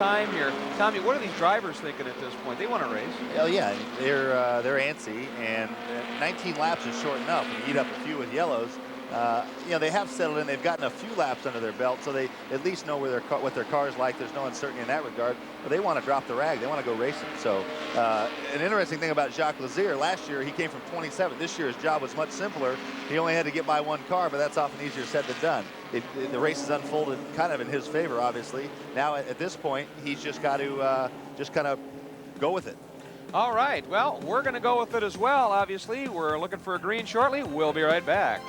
time here. Tommy, what are these drivers thinking at this point? They want to race. Oh yeah, they're antsy, and 19 laps is short enough. When you eat up a few with yellows, you know, they have settled in. They've gotten a few laps under their belt, so they at least know where what their car's like. There's no uncertainty in that regard. But they want to drop the rag. They want to go racing. So an interesting thing about Jacques Lazier, last year he came from 27. This year his job was much simpler. He only had to get by one car, but that's often easier said than done. The race has unfolded kind of in his favor, obviously. Now at this point, he's just got to just kind of go with it. All right, well, we're going to go with it as well, obviously. We're looking for a green shortly. We'll be right back.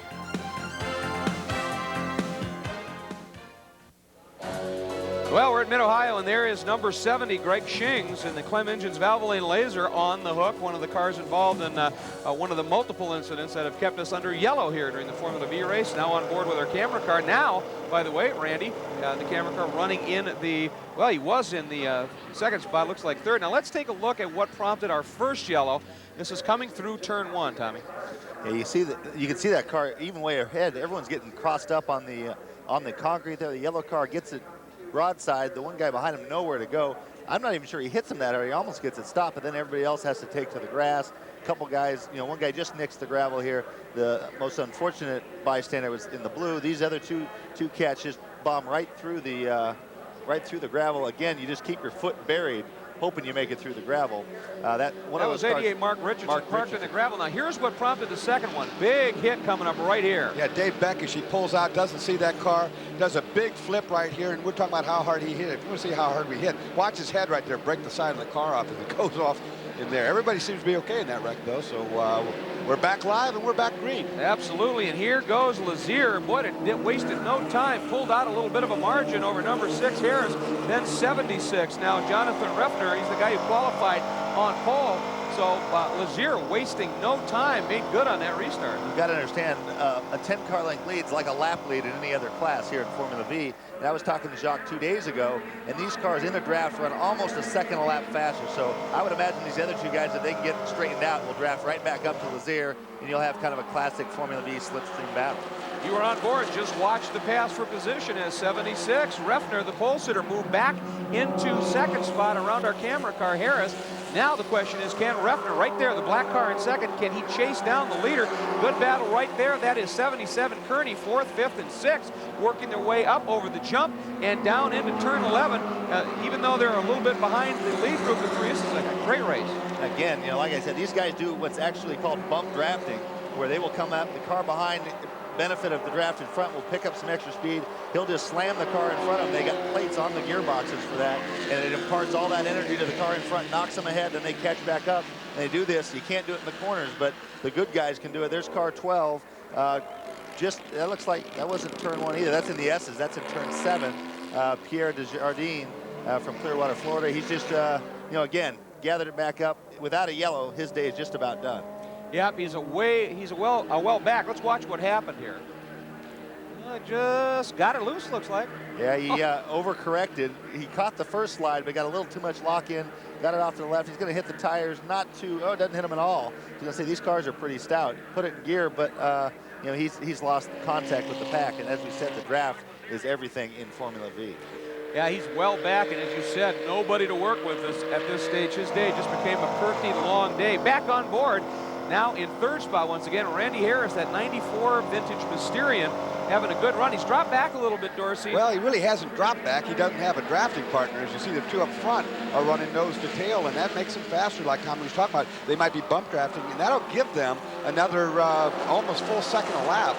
Well, we're at Mid-Ohio, and there is number 70, Greg Shings, in the Clem Engines Valvoline Laser on the hook, one of the cars involved in one of the multiple incidents that have kept us under yellow here during the Formula V race. Now on board with our camera car. Now, by the way, Randy, the camera car running in the, well, he was in the second spot, looks like third. Now let's take a look at what prompted our first yellow. This is coming through turn one, Tommy. Yeah, you can see that car even way ahead. Everyone's getting crossed up on the concrete there. The yellow car gets it broadside. The one guy behind him nowhere to go. I'm not even sure he hits him that hard. He almost gets it stopped, but then everybody else has to take to the grass. A couple guys, you know, one guy just nicks the gravel here. The most unfortunate bystander was in the blue. These other two cats just bomb right through the gravel. Again, you just keep your foot buried, hoping you make it through the gravel. That was 88 Mark Richardson parked in the gravel. Now here's what prompted the second one. Big hit coming up right here. Yeah, Dave Beck, as she pulls out, doesn't see that car, does a big flip right here, and we're talking about how hard he hit it. If you want to see how hard we hit, watch his head right there break the side of the car off as it goes off in there. Everybody seems to be okay in that wreck, though, so we're back live and we're back green. Absolutely, and here goes Lazier. Boy, it wasted no time. Pulled out a little bit of a margin over number 6 Harris, then 76. Now Jonathan Reffner, he's the guy who qualified on pole. So Lazier wasting no time, made good on that restart. You've got to understand, a 10-car length lead's like a lap lead in any other class here in Formula V. And I was talking to Jacques 2 days ago, and these cars in the draft run almost a second a lap faster. So I would imagine these other two guys, if they can get straightened out, will draft right back up to Lazier, and you'll have kind of a classic Formula V slipstream battle. You were on board. Just watch the pass for position as 76. Reffner, the pole sitter, moved back into second spot around our camera car, Harris. Now the question is, can Reffner, right there, the black car in second, can he chase down the leader? Good battle right there. That is 77 Kearney, 4th, 5th, and 6th, working their way up over the jump and down into turn 11. Even though they're a little bit behind the lead group of 3, this is a great race. Again, you know, like I said, these guys do what's actually called bump drafting, where they will come up, the car behind, benefit of the draft in front will pick up some extra speed. He'll just slam the car in front of him. They got plates on the gearboxes for that, and it imparts all that energy to the car in front, knocks them ahead, then they catch back up. And they do this. You can't do it in the corners, but the good guys can do it. There's car 12. That looks like that wasn't turn 1 either. That's in the S's. That's in turn 7. Pierre Desjardins from Clearwater, Florida. He's just, you know, again, gathered it back up. Without a yellow, his day is just about done. Yep, he's well back. Let's watch what happened here. Just got it loose, looks like. Yeah, he overcorrected. He caught the first slide, but got a little too much lock in. Got it off to the left. He's going to hit the tires. Not too. Oh, it doesn't hit him at all. I was going to say these cars are pretty stout. Put it in gear, but you know, he's lost contact with the pack. And as we said, the draft is everything in Formula V. Yeah, he's well back, and as you said, nobody to work with at this stage. His day just became a pretty long day. Back on board. Now in third spot once again, Randy Harris, that 94 vintage Mysterian, having a good run. He's dropped back a little bit, Dorsey. Well, he really hasn't dropped back. He doesn't have a drafting partner. As you see, the two up front are running nose to tail, and that makes him faster, like Tommy was talking about. They might be bump drafting, and that'll give them another almost full second a lap.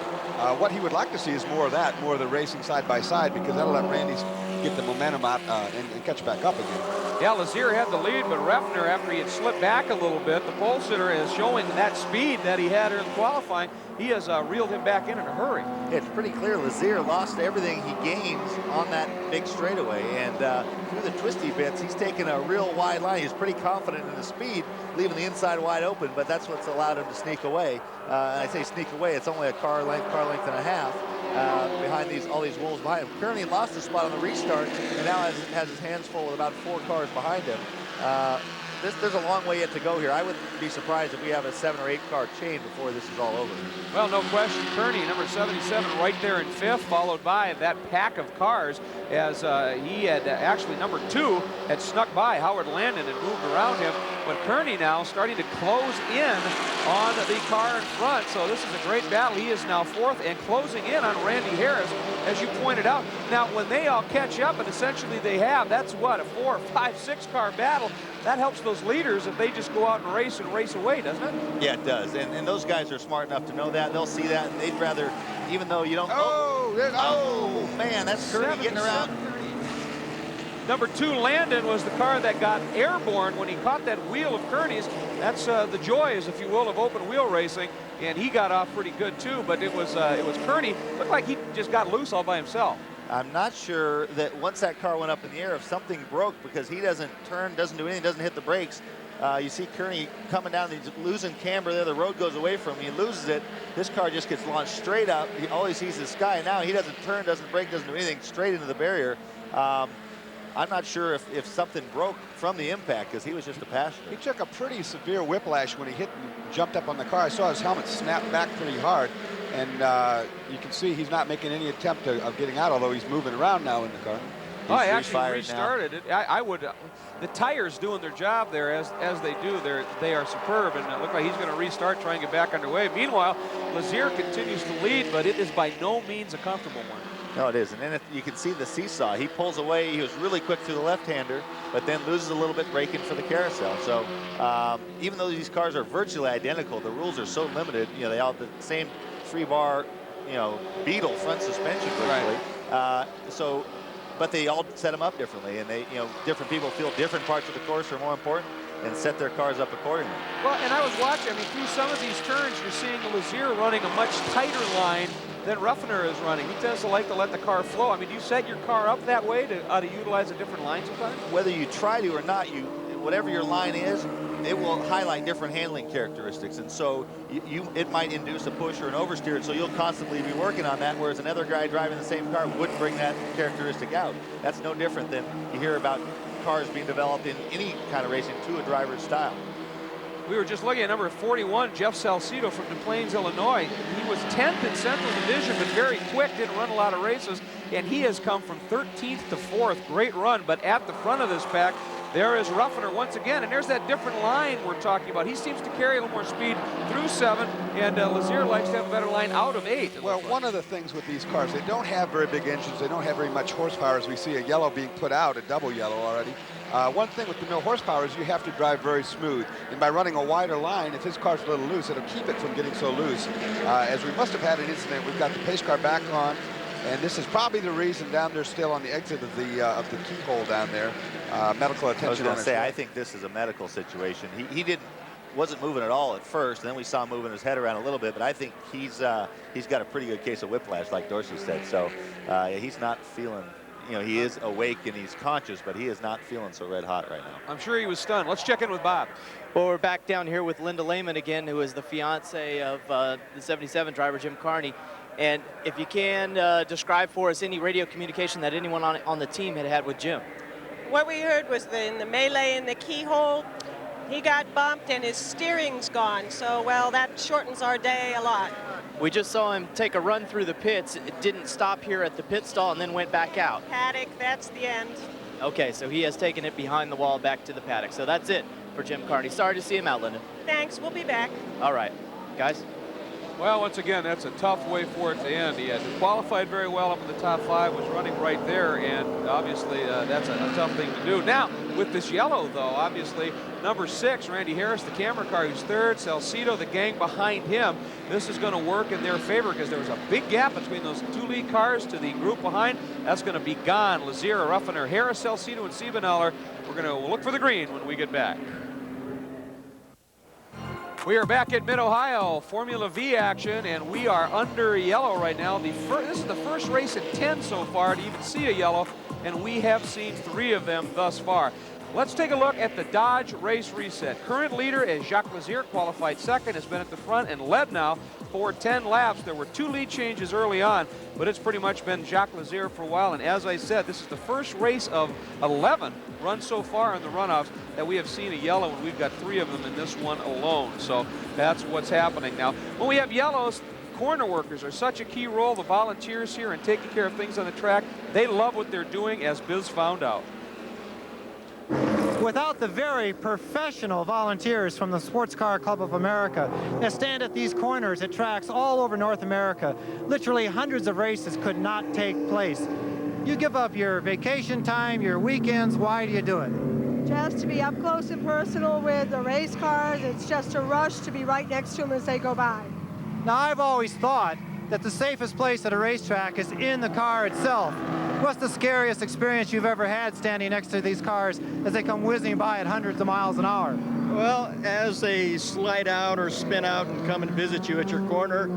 What he would like to see is more of that, more of the racing side by side, because that'll let Randy get the momentum out and catch back up again. Yeah, Lazier had the lead, but Reffner, after he had slipped back a little bit, the pole sitter is showing that speed that he had in qualifying. He has reeled him back in a hurry. It's pretty clear Lazier lost everything he gains on that big straightaway, and through the twisty bits, he's taken a real wide line. He's pretty confident in the speed, leaving the inside wide open, but that's what's allowed him to sneak away. And I say sneak away, it's only a car length and a half. Behind all these wolves behind him. Currently lost the spot on the restart, and now has his hands full with about 4 cars behind him. There's a long way yet to go here. I wouldn't be surprised if we have a 7 or 8 car chain before this is all over. Well, no question. Kearney, number 77, right there in 5th, followed by that pack of cars. as he had actually number 2 had snuck by Howard Landon and moved around him. But Kearney now starting to close in on the car in front. So this is a great battle. He is now 4th and closing in on Randy Harris, as you pointed out. Now, when they all catch up, and essentially they have, that's what, a 4, 5, 6 car battle. That helps those leaders if they just go out and race away, doesn't it? Yeah, it does. And those guys are smart enough to know that. They'll see that, and they'd rather, even though you don't. Oh man, that's Kearney getting around. Number 2, Landon, was the car that got airborne when he caught that wheel of Kearney's. That's the joys, if you will, of open wheel racing. And he got off pretty good too, but it was Kearney. Looked like he just got loose all by himself. I'm not sure that once that car went up in the air, if something broke, because he doesn't turn, doesn't do anything, doesn't hit the brakes. You see Kearney coming down, he's losing camber there. The road goes away from him. He loses it. This car just gets launched straight up. He always sees the sky. Now he doesn't turn, doesn't brake, doesn't do anything, straight into the barrier. I'm not sure if something broke from the impact, because he was just a passenger. He took a pretty severe whiplash when he hit and jumped up on the car. I saw his helmet snap back pretty hard, and you can see he's not making any attempt of getting out, although he's moving around now in the car. Oh, I actually restarted it. I would. The tires doing their job there as they do. They are superb, and it looked like he's going to restart, try and get back underway. Meanwhile, Lazier continues to lead, but it is by no means a comfortable one. No, it isn't. And you can see the seesaw. He pulls away. He was really quick through the left-hander, but then loses a little bit braking for the carousel. So even though these cars are virtually identical, the rules are so limited. You know, they all have the same 3-bar, Beetle front suspension virtually. Right. But they all set them up differently, and they, different people feel different parts of the course are more important and set their cars up accordingly. Well, and I was watching, through some of these turns, you're seeing Lazier running a much tighter line than Ruffner is running. He tends to like to let the car flow. Do you set your car up that way to utilize a different line sometimes? Whether you try to or not, whatever your line is, it will highlight different handling characteristics, and so it might induce a push or an oversteer, and so you'll constantly be working on that, whereas another guy driving the same car wouldn't bring that characteristic out. That's no different than you hear about cars being developed in any kind of racing to a driver's style. We were just looking at number 41, Jeff Salcido from Des Plaines, Illinois. He was 10th in Central Division, but very quick, didn't run a lot of races, and he has come from 13th to 4th. Great run, but at the front of this pack, there is Ruffner once again, and there's that different line we're talking about. He seems to carry a little more speed through 7, and Lazier likes to have a better line out of 8. Well, one of the things with these cars, they don't have very big engines. They don't have very much horsepower, as we see a yellow being put out, a double yellow already. One thing with the no horsepower is you have to drive very smooth. And by running a wider line, if his car's a little loose, it'll keep it from getting so loose. As we must have had an incident, we've got the pace car back on. And this is probably the reason down there still on the exit of the keyhole down there. Medical attention. I was going on to say, I think this is a medical situation. He wasn't moving at all at first. Then we saw him moving his head around a little bit, but I think he's got a pretty good case of whiplash, like Dorsey said. So he's not feeling. He is awake and he's conscious, but he is not feeling so red hot right now. I'm sure he was stunned. Let's check in with Bob. Well, we're back down here with Linda Lehman again, who is the fiance of the 77 driver, Jim Kearney. And if you can describe for us any radio communication that anyone on the team had with Jim. What we heard was in the melee in the keyhole, he got bumped and his steering's gone. So, well, that shortens our day a lot. We just saw him take a run through the pits. It didn't stop here at the pit stall and then went back out. Paddock, that's the end. Okay, so he has taken it behind the wall back to the paddock. So that's it for Jim Kearney. Sorry to see him out, Linda. Thanks, we'll be back. All right, guys. Well, once again, that's a tough way for it to end. He had qualified very well up in the top 5, was running right there, and obviously that's a tough thing to do. Now, with this yellow, though, obviously, number 6, Randy Harris, the camera car, who's 3rd, Salcido, the gang behind him. This is going to work in their favor because there was a big gap between those 2 lead cars to the group behind. That's going to be gone. Lazier, Ruffner, Harris, Salcido, and Siebeneller. We're going to look for the green when we get back. We are back at Mid-Ohio, Formula V action, and we are under yellow right now. This is the first race in 10 so far to even see a yellow, and we have seen 3 of them thus far. Let's take a look at the Dodge race reset. Current leader is Jacques Lazier, qualified 2nd, has been at the front and led now for 10 laps. There were 2 lead changes early on, but it's pretty much been Jacques Lazier for a while. And as I said, this is the first race of 11 run so far in the runoffs that we have seen a yellow, and we've got 3 of them in this one alone. So that's what's happening now. When we have yellows, corner workers are such a key role, the volunteers here, in taking care of things on the track. They love what they're doing, as Biz found out. Without the very professional volunteers from the Sports Car Club of America that stand at these corners at tracks all over North America, literally hundreds of races could not take place. You give up your vacation time, your weekends. Why do you do it? Just to be up close and personal with the race cars. It's just a rush to be right next to them as they go by. Now, I've always thought that the safest place at a racetrack is in the car itself. What's the scariest experience you've ever had standing next to these cars as they come whizzing by at hundreds of miles an hour? Well, as they slide out or spin out and come and visit you at your corner,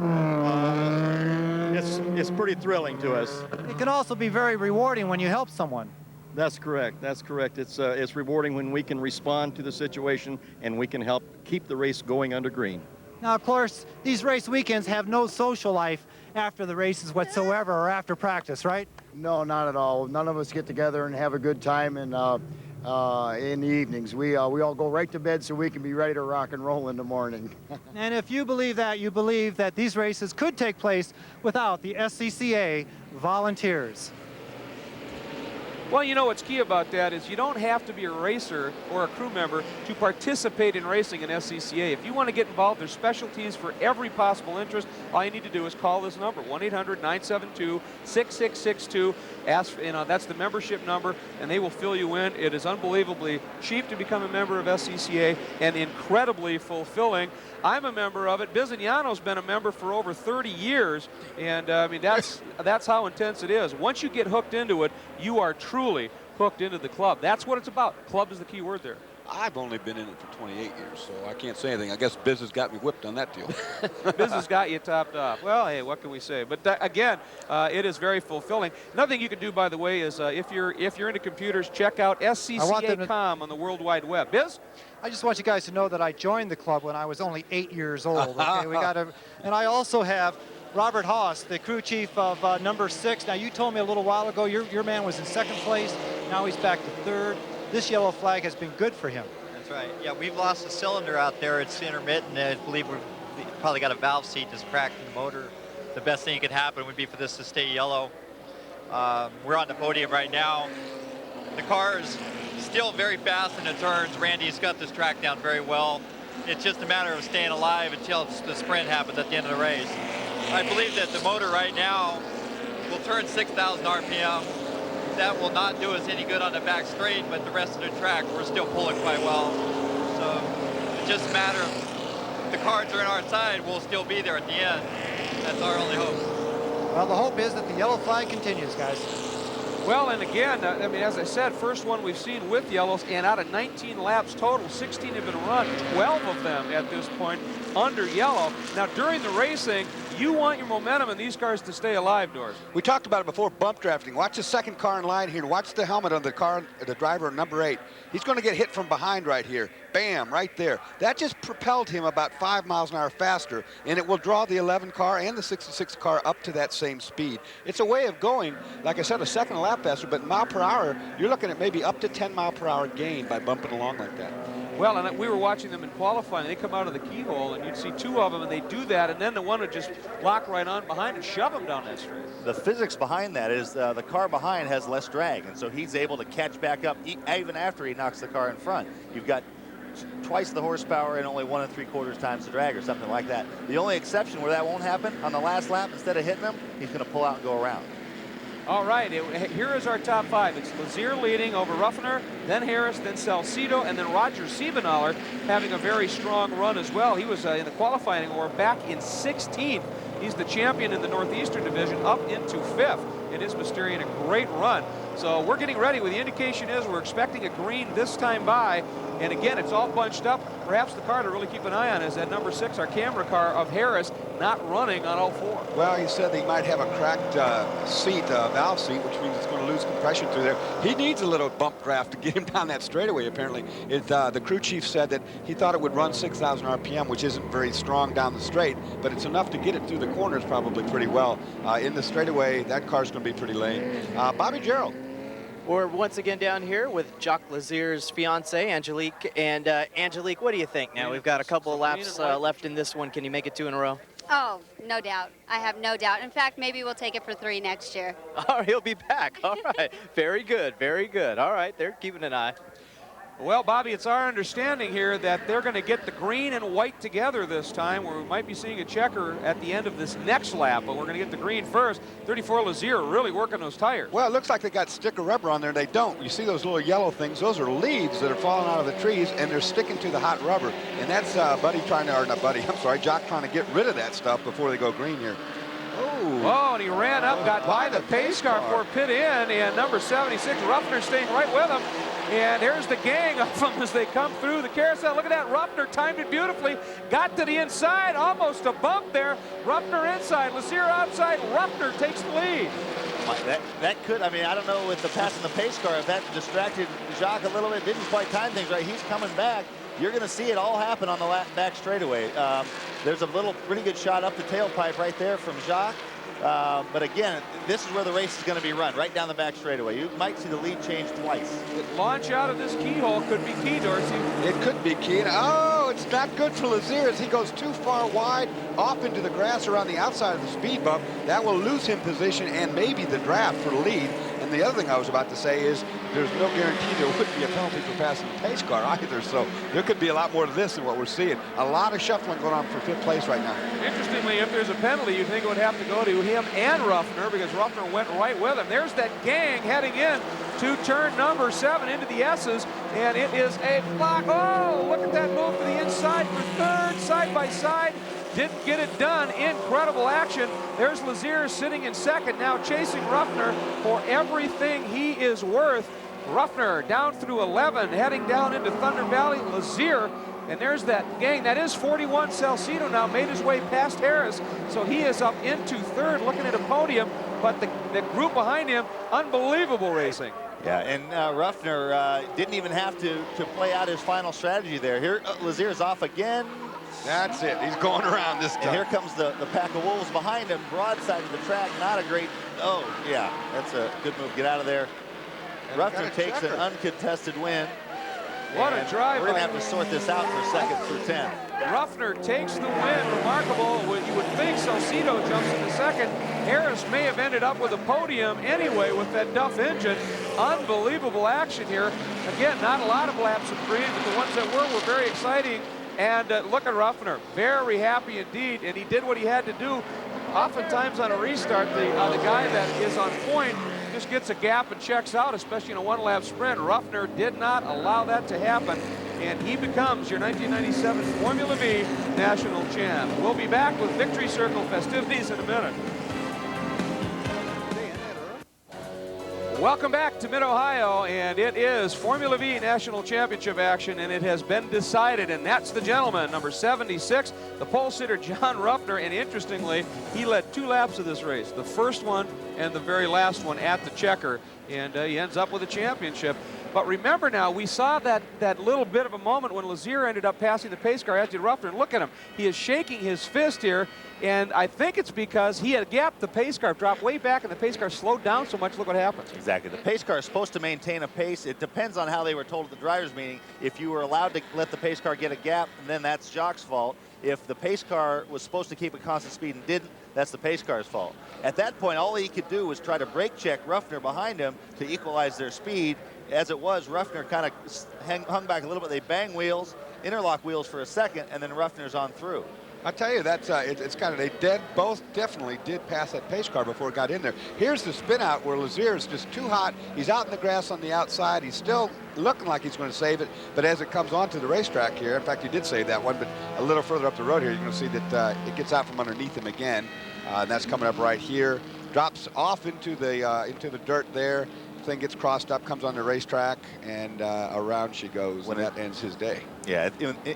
it's pretty thrilling to us. It can also be very rewarding when you help someone. That's correct. That's correct. It's rewarding when we can respond to the situation and we can help keep the race going under green. Now, of course, these race weekends have no social life after the races whatsoever or after practice, right? No, not at all. None of us get together and have a good time in the evenings. We all go right to bed so we can be ready to rock and roll in the morning. And if you believe that these races could take place without the SCCA volunteers. Well, you know what's key about that is you don't have to be a racer or a crew member to participate in racing in SCCA. If you want to get involved, there's specialties for every possible interest. All you need to do is call this number, 1-800-972-6662. Ask, that's the membership number, and they will fill you in. It is unbelievably cheap to become a member of SCCA and incredibly fulfilling. I'm a member of it. Bizignano's been a member for over 30 years, and I mean that's how intense it is. Once you get hooked into it, you are truly hooked into the club. That's what it's about. Club is the key word there. I've only been in it for 28 years, so I can't say anything. I guess Biz has got me whipped on that deal. Biz has got you topped off. Well, hey, what can we say? But again, it is very fulfilling. Another thing you can do, by the way, is if you're into computers, check out SCCA.com on the World Wide Web. Biz? I just want you guys to know that I joined the club when I was only 8 years old. Okay, and I also have Robert Haas, the crew chief of number 6. Now, you told me a little while ago your man was in 2nd place. Now he's back to 3rd. This yellow flag has been good for him. That's right. Yeah, we've lost a cylinder out there. It's intermittent. I believe we've probably got a valve seat that's cracked in the motor. The best thing that could happen would be for this to stay yellow. We're on the podium right now. The car is still very fast in the turns. Randy's got this track down very well. It's just a matter of staying alive until the sprint happens at the end of the race. I believe that the motor right now will turn 6,000 RPM. That will not do us any good on the back straight, but the rest of the track, we're still pulling quite well. So it's just a matter of the cards are on our side, we'll still be there at the end. That's our only hope. Well, the hope is that the yellow flag continues, guys. Well, and again, I mean, as I said, first one we've seen with yellows, and out of 19 laps total, 16 have been run, 12 of them at this point under yellow. Now, during the racing, you want your momentum in these cars to stay alive, Doris. We talked about it before, bump drafting. Watch the second car in line here. Watch the helmet on the car, the driver, number 8. He's going to get hit from behind right here. Bam, right there. That just propelled him about 5 miles an hour faster, and it will draw the 11 car and the 66 car up to that same speed. It's a way of going, like I said, a second lap faster, but mile per hour, you're looking at maybe up to 10 mile per hour gain by bumping along like that. Well, and we were watching them in qualifying. They come out of the keyhole, and you'd see 2 of them, and they do that, and then the one would just lock right on behind and shove them down that straight. The physics behind that is the car behind has less drag, and so he's able to catch back up even after he knocks the car in front. You've got twice the horsepower and only 1 3/4 times the drag or something like that. The only exception where that won't happen, on the last lap, instead of hitting him, he's going to pull out and go around. All right, here is our top 5. It's Lazier leading over Ruffner, then Harris, then Salcido, and then Roger Siebenthaler having a very strong run as well. He was in the qualifying or back in 16th. He's the champion in the Northeastern Division, up into 5th in his Mysterian. A great run. So we're getting ready. Well, the indication is we're expecting a green this time by. And again, it's all bunched up. Perhaps the car to really keep an eye on is that number 6, our camera car of Harris, not running on all 4. Well, he said they might have a cracked valve seat, which means it's going to lose compression through there. He needs a little bump draft to get him down that straightaway, apparently. The crew chief said that he thought it would run 6,000 RPM, which isn't very strong down the straight, but it's enough to get it through the corners probably pretty well. In the straightaway, that car's going to be pretty lame. Bobby Gerald. We're once again down here with Jacques Lazier's fiance, Angelique. And Angelique, what do you think now? We've got a couple of laps left in this one. Can you make it 2 in a row? Oh, no doubt. I have no doubt. In fact, maybe we'll take it for 3 next year. All right, he'll be back. All right. Very good. Very good. All right. They're keeping an eye. Well, Bobby, it's our understanding here that they're going to get the green and white together this time, where we might be seeing a checker at the end of this next lap, but we're going to get the green first. 34 Lazier really working those tires. Well, it looks like they got sticker rubber on there. They don't. You see those little yellow things? Those are leaves that are falling out of the trees, and they're sticking to the hot rubber. And that's Jock trying to get rid of that stuff before they go green here. Oh, and he ran up, got by the pace car for pit in, and number 76, Ruffner, staying right with him. And here's the gang of them as they come through the carousel. Look at that, Ruffner timed it beautifully, got to the inside, almost a bump there. Ruffner inside, Lazier outside, Ruffner takes the lead. That could, I mean, I don't know with the passing the pace car, if that distracted Jacques a little bit, didn't quite time things right. He's coming back. You're going to see it all happen on the back straightaway. There's a pretty good shot up the tailpipe right there from Jacques. But again, this is where the race is going to be run, right down the back straightaway. You might see the lead change twice. The launch out of this keyhole could be key, Dorsey. It could be key. Oh, it's not good for Lazier as he goes too far wide off into the grass around the outside of the speed bump. That will lose him position and maybe the draft for the lead. And the other thing I was about to say is there's no guarantee there wouldn't be a penalty for passing the pace car either. So there could be a lot more to this than what we're seeing. A lot of shuffling going on for 5th place right now. Interestingly, if there's a penalty, you think it would have to go to him and Ruffner, because Ruffner went right with him. There's that gang heading in to turn number 7 into the S's, and it is a block. Oh, look at that move to the inside for 3rd, side by side. Didn't get it done. Incredible action. There's Lazier sitting in 2nd, now chasing Ruffner for everything he is worth. Ruffner down through 11, heading down into Thunder Valley. Lazier, and there's that gang. That is 41 Salcido now, made his way past Harris, so he is up into 3rd, looking at a podium. But the group behind him, unbelievable racing. Yeah, and Ruffner didn't even have to play out his final strategy there. Here, Lazier's off again. That's it. He's going around this time. And here comes the pack of wolves behind him, broadside of the track. Not a great, oh, yeah, that's a good move. Get out of there. And Ruffner takes an uncontested win. What a drive. We're going to have to sort this out for 2nd through 10. Ruffner takes the win. Remarkable. You would think Salcido jumps into 2nd. Harris may have ended up with a podium anyway with that Duff engine. Unbelievable action here. Again, not a lot of laps of green, but the ones that were very exciting. And look at Ruffner, very happy indeed, and he did what he had to do. Oftentimes on a restart, the guy that is on point just gets a gap and checks out, especially in a 1-lap sprint. Ruffner did not allow that to happen, and he becomes your 1997 Formula V National Champ. We'll be back with Victory Circle festivities in a minute. Welcome back to Mid-Ohio, and it is Formula V National Championship action, and it has been decided, and that's the gentleman, number 76, the pole sitter John Ruffner, and interestingly, he led 2 laps of this race, the first one and the very last one at the checker, and he ends up with a championship. But remember now, we saw that little bit of a moment when Lazier ended up passing the pace car, as did Ruffner, and look at him. He is shaking his fist here, and I think it's because he had gapped the pace car, dropped way back, and the pace car slowed down so much. Look what happens. Exactly. The pace car is supposed to maintain a pace. It depends on how they were told at the driver's meeting. If you were allowed to let the pace car get a gap, then that's Jacques' fault. If the pace car was supposed to keep a constant speed and didn't, that's the pace car's fault. At that point, all he could do was try to brake check Ruffner behind him to equalize their speed. As it was, Ruffner kind of hung back a little bit. They bang wheels, interlock wheels for a second, and then Ruffner's on through. I tell you, that's it's kind of, they both definitely did pass that pace car before it got in there. Here's the spin out where Lazier is just too hot. He's out in the grass on the outside. He's still looking like he's going to save it, but as it comes onto the racetrack here, in fact, he did save that one, but a little further up the road here, you're going to see that it gets out from underneath him again. And that's coming up right here. Drops off into the dirt there. Thing gets crossed up, comes on the racetrack, and around she goes, and that ends his day. Yeah,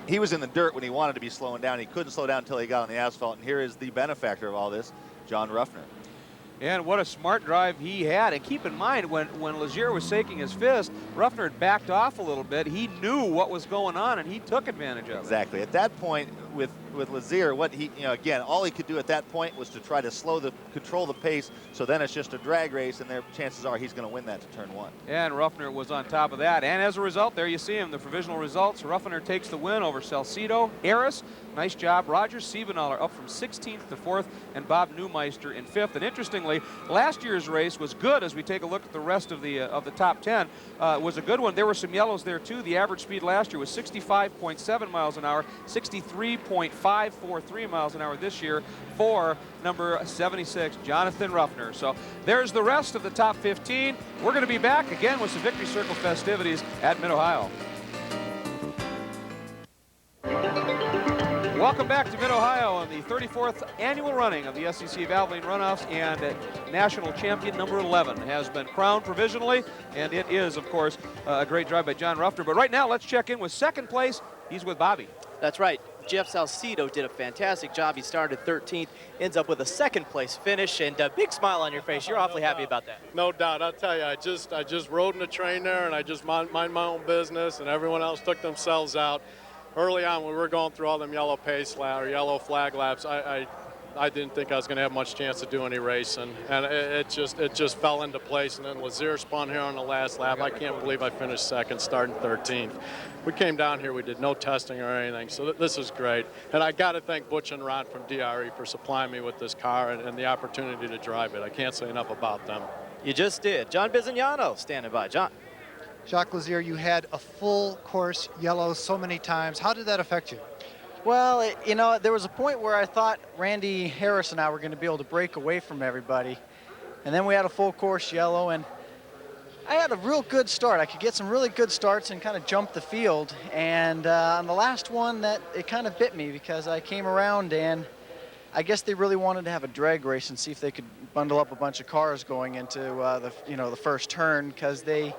he was in the dirt when he wanted to be slowing down. He couldn't slow down until he got on the asphalt, and here is the benefactor of all this, John Ruffner. And what a smart drive he had. And keep in mind, when Lazier was shaking his fist, Ruffner had backed off a little bit. He knew what was going on, and he took advantage of it. Exactly. At that point, with Lazier, what he, again, all he could do at that point was to try to control the pace. So then it's just a drag race, and chances are he's going to win that to turn 1. And Ruffner was on top of that. And as a result, there you see him, the provisional results. Ruffner takes the win over Salcido. Harris, nice job. Roger Siebenaller up from 16th to 4th, and Bob Neumeister in 5th. And interestingly, last year's race was good as we take a look at the rest of the top 10. It was a good one. There were some yellows there too. The average speed last year was 65.7 miles an hour, 63.543 miles an hour this year for number 76, Jonathan Ruffner. So there's the rest of the top 15. We're going to be back again with some Victory Circle festivities at Mid-Ohio. Welcome back to Mid-Ohio on the 34th annual running of the SEC Valvoline Runoffs, and national champion number 11 has been crowned provisionally, and it is, of course, a great drive by John Ruffner. But right now, let's check in with second place. He's with Bobby. That's right. Jeff Salcido did a fantastic job. He started 13th, ends up with a second place finish, and a big smile on your face. You're awfully happy about that. No doubt. I'll tell you, I just rode in the train there, and I just mind my own business, and everyone else took themselves out. Early on, when we were going through all them yellow pace lap or yellow flag laps, I didn't think I was going to have much chance to do any racing, and it just fell into place. And then Lazier spun here on the last lap. I can't believe I finished second, starting 13th. We came down here, we did no testing or anything, so this is great. And I got to thank Butch and Ron from DRE for supplying me with this car and the opportunity to drive it. I can't say enough about them. You just did. John Bizignano standing by. John. Jacques Lazier, you had a full course yellow so many times. How did that affect you? Well, there was a point where I thought Randy Harris and I were going to be able to break away from everybody. And then we had a full course yellow, and I had a real good start. I could get some really good starts and kind of jump the field. And on the last one, it kind of bit me because I came around, and I guess they really wanted to have a drag race and see if they could bundle up a bunch of cars going into the first turn, because the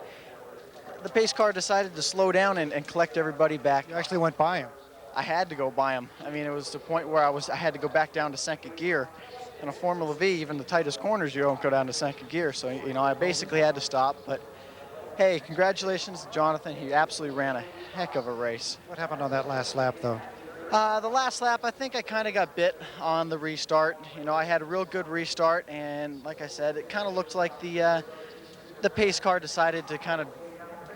pace car decided to slow down and collect everybody back. You actually went by him. I had to go by him. I mean, it was the point where I had to go back down to second gear. In a Formula V, even the tightest corners, you don't go down to second gear. So, I basically had to stop. But, hey, congratulations to Jonathan. He absolutely ran a heck of a race. What happened on that last lap, though? The last lap, I think I kind of got bit on the restart. I had a real good restart. And, like I said, it kind of looked like the pace car decided to kind of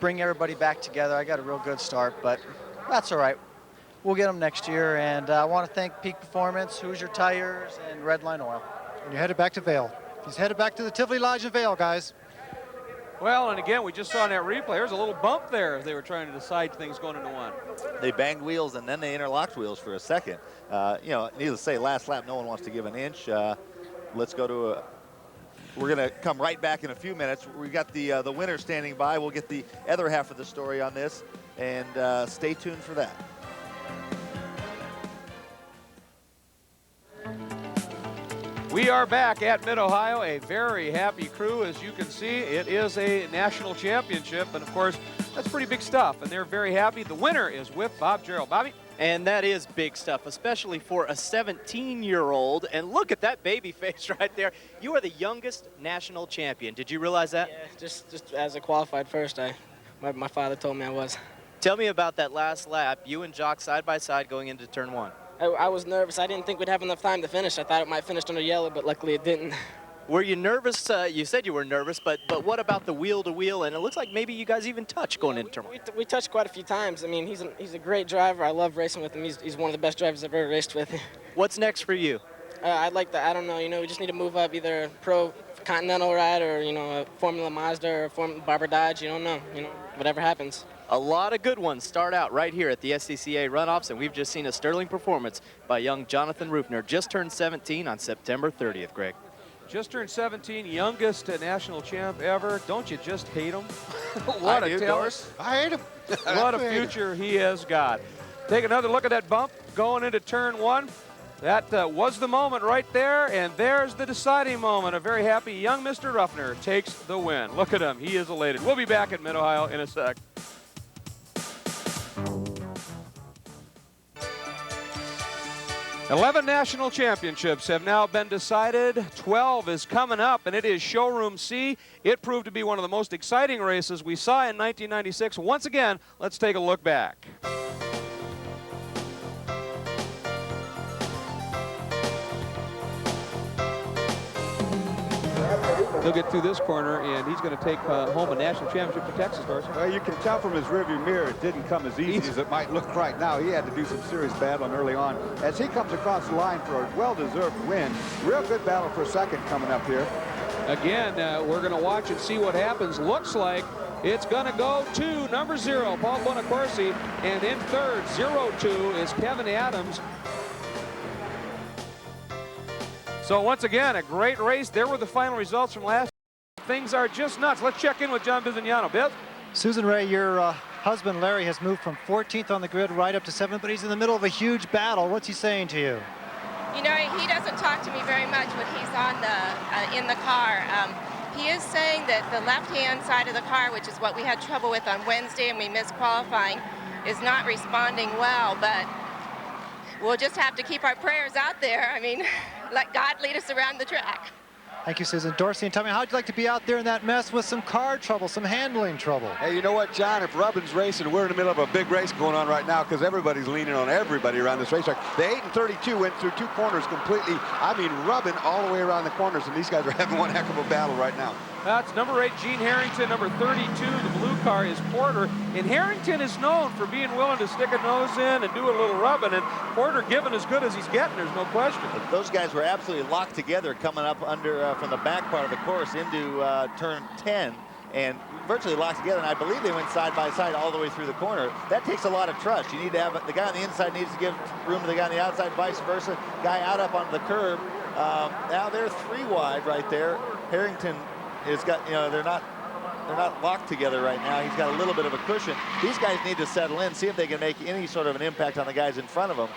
bring everybody back together. I got a real good start, but that's all right. We'll get them next year, and I want to thank Peak Performance, Hoosier Tires, and Redline Oil. And you're headed back to Vail. He's headed back to the Tivoli Lodge in Vail, guys. Well, and again, we just saw in that replay, there's a little bump there as they were trying to decide things going into one. They banged wheels, and then they interlocked wheels for a second. Needless to say, last lap, no one wants to give an inch. Let's go to we're going to come right back in a few minutes. We got the winner standing by. We'll get the other half of the story on this, and stay tuned for that. We are back at Mid-Ohio, a very happy crew. As you can see, it is a national championship, and of course, that's pretty big stuff, and they're very happy. The winner is with Bob Gerald. Bobby? And that is big stuff, especially for a 17-year-old. And look at that baby face right there. You are the youngest national champion. Did you realize that? Yeah, just as I qualified first, my father told me I was. Tell me about that last lap, you and Jock side by side going into turn 1. I was nervous. I didn't think we'd have enough time to finish. I thought it might finish under yellow, but luckily it didn't. Were you nervous? You said you were nervous, but what about the wheel-to-wheel? And it looks like maybe you guys even touched going into turn 1. We touched quite a few times. I mean, he's a great driver. I love racing with him. He's one of the best drivers I've ever raced with. What's next for you? I'd like to, I don't know, we just need to move up, either a Pro Continental ride or, a Formula Mazda or a Barber Dodge. You don't know, whatever happens. A lot of good ones start out right here at the SCCA Runoffs, and we've just seen a sterling performance by young Jonathan Ruffner. Just turned 17 on September 30th, Greg. Just turned 17, youngest national champ ever. Don't you just hate him? What a talent. I hate him. What a future he has got. Take another look at that bump going into turn 1. That was the moment right there, and there's the deciding moment. A very happy young Mr. Ruffner takes the win. Look at him. He is elated. We'll be back at Mid-Ohio in a sec. "11 national championships have now been decided. 12 is coming up, and it is Showroom C. It proved to be one of the most exciting races we saw in 1996. Once again, let's take a look back. he'll get through this corner, and he's going to take home a national championship for Texas, Dorsey. Well, you can tell from his rearview mirror it didn't come as easy as it might look right now. He had to do some serious battling early on. As he comes across the line for a well-deserved win, real good battle for second coming up here. Again, we're going to watch and see what happens. Looks like it's going to go to number 0, Paul Bonacorsi, and in third, 0-2, is Kevin Adams. So once again, a great race. There were the final results from last. Things are just nuts. Let's check in with John Bizignano. Biz? Susan Ray, your husband Larry has moved from 14th on the grid right up to 7th, but he's in the middle of a huge battle. What's he saying to you? You know, he doesn't talk to me very much when he's on the in the car. He is saying that the left-hand side of the car, which is what we had trouble with on Wednesday and we missed qualifying, is not responding well, but we'll just have to keep our prayers out there. I mean, let God lead us around the track. Thank you, Susan. Dorsey, and tell me, how'd you like to be out there in that mess with some car trouble, some handling trouble? Hey, you know what, John? If Rubbin's racing, we're in the middle of a big race going on right now because everybody's leaning on everybody around this racetrack. The 8 and 32 went through 2 corners completely. I mean, Rubbin all the way around the corners, and these guys are having one heck of a battle right now. That's number 8, Gene Harrington. Number 32, the blue car, is Porter. And Harrington is known for being willing to stick a nose in and do a little rubbing. And Porter giving as good as he's getting, there's no question. Those guys were absolutely locked together coming up under from the back part of the course into turn 10. And virtually locked together, and I believe they went side by side all the way through the corner. That takes a lot of trust. You need to have the guy on the inside needs to give room to the guy on the outside, vice versa. Guy out up onto the curb. Now they're 3 wide right there. Harrington has got, you know, they're not locked together right now. He's got a little bit of a cushion. These guys need to settle in, see if they can make any sort of an impact on the guys in front of them.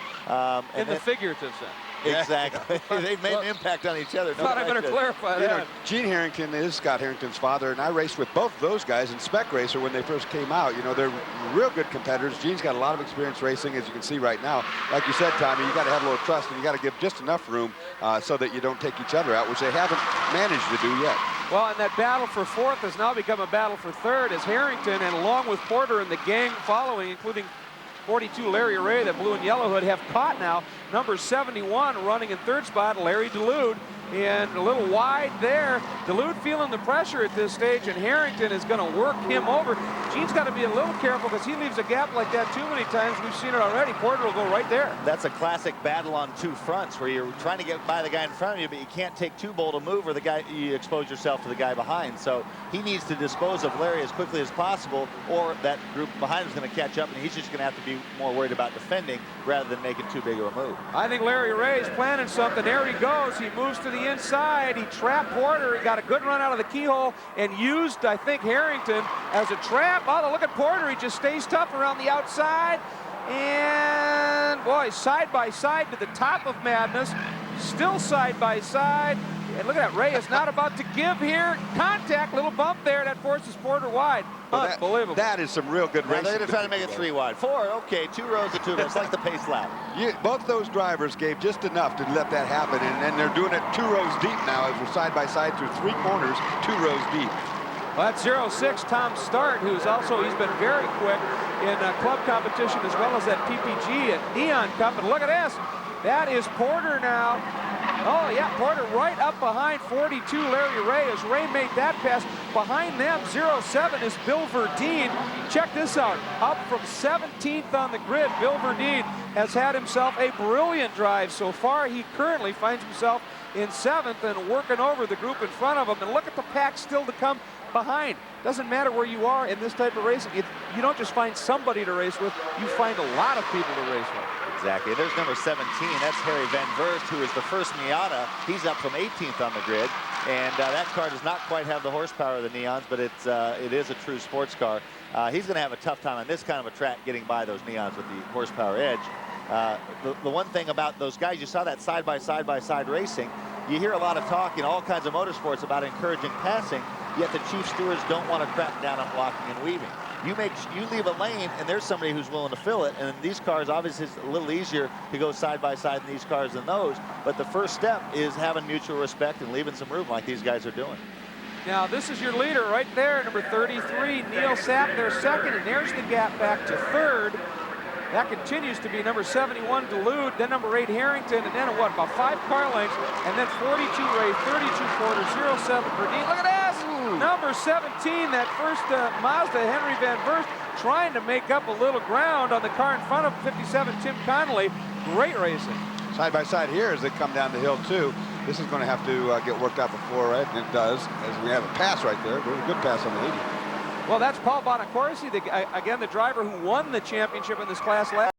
In the figurative sense. Exactly. They've made an impact on each other. Thought I better clarify You that. know, Gene Harrington is Scott Harrington's father, and I raced with both of those guys in Spec Racer when they first came out. You know, they're real good competitors. Gene's got a lot of experience racing, as you can see right now. Like you said, Tommy, you got to have a little trust, and you got to give just enough room so that you don't take each other out, which they haven't managed to do yet. Well, and that battle for 4th has now become a battle for 3rd as Harrington, and along with Porter and the gang following, including 42 Larry Ray, that blue and yellow hood, have caught now number 71 running in 3rd spot, Larry DeLude. And a little wide there. DeLude feeling the pressure at this stage, and Harrington is going to work him over. Gene's got to be a little careful because he leaves a gap like that too many times. We've seen it already. Porter will go right there. That's a classic battle on 2 fronts where you're trying to get by the guy in front of you, but you can't take too bold a move or the guy, you expose yourself to the guy behind. So he needs to dispose of Larry as quickly as possible, or that group behind him is going to catch up, and he's just going to have to be more worried about defending rather than making too big of a move. I think Larry Ray's planning something. There he goes. He moves to the inside. He trapped Porter. He got a good run out of the keyhole and used, I think, Harrington as a trap. Oh, look at Porter. He just stays tough around the outside. And, boy, side by side to the top of madness. Still side by side. And look at that. Ray is not about to give here. Contact. Little bump there. That forces Porter wide. Well, unbelievable. That is some real good racing. They're going to try to make it 3 wide. 4, okay, 2 rows of 2. It's like the pace lap. Both those drivers gave just enough to let that happen, and they're doing it 2 rows deep now as we're side by side through 3 corners, 2 rows deep. Well, that's 06 Tom Start, who's also, he's been very quick in club competition as well as that PPG and Neon Cup. And look at this. That is Porter now. Oh, yeah, Porter right up behind 42 Larry Ray as Ray made that pass. Behind them, 07 is Bill Verdeen. Check this out. Up from 17th on the grid, Bill Verdeen has had himself a brilliant drive so far. He currently finds himself in 7th and working over the group in front of him. And look at the pack still to come behind. Doesn't matter where you are in this type of racing. You don't just find somebody to race with, you find a lot of people to race with. Exactly. There's number 17. That's Harry Van Verst, who is the first Miata. He's up from 18th on the grid. And that car does not quite have the horsepower of the Neons, but it is a true sports car. He's going to have a tough time on this kind of a track getting by those Neons with the horsepower edge. The one thing about those guys, you saw that side-by-side racing. You hear a lot of talk in all kinds of motorsports about encouraging passing, yet the chief stewards don't want to crack down on blocking and weaving. You leave a lane, and there's somebody who's willing to fill it. And these cars, obviously, it's a little easier to go side by side in these cars than those. But the first step is having mutual respect and leaving some room like these guys are doing. Now, this is your leader right there, number 33, Neil Sapp, there second, and there's the gap back to 3rd. That continues to be number 71 Duluth, then number 8 Harrington, and then what, about 5 car lengths, and then 42 Ray, 32 Porter, 07 Verdine. Look at this! Number 17, that first Mazda, Henry Van Verst, trying to make up a little ground on the car in front of 57 Tim Connolly. Great racing. Side by side here as they come down the hill too. This is going to have to get worked out before, right? And it does, as we have a pass right there. Very good pass on the 80. Well, that's Paul Bonacorsi, again, the driver who won the championship in this class last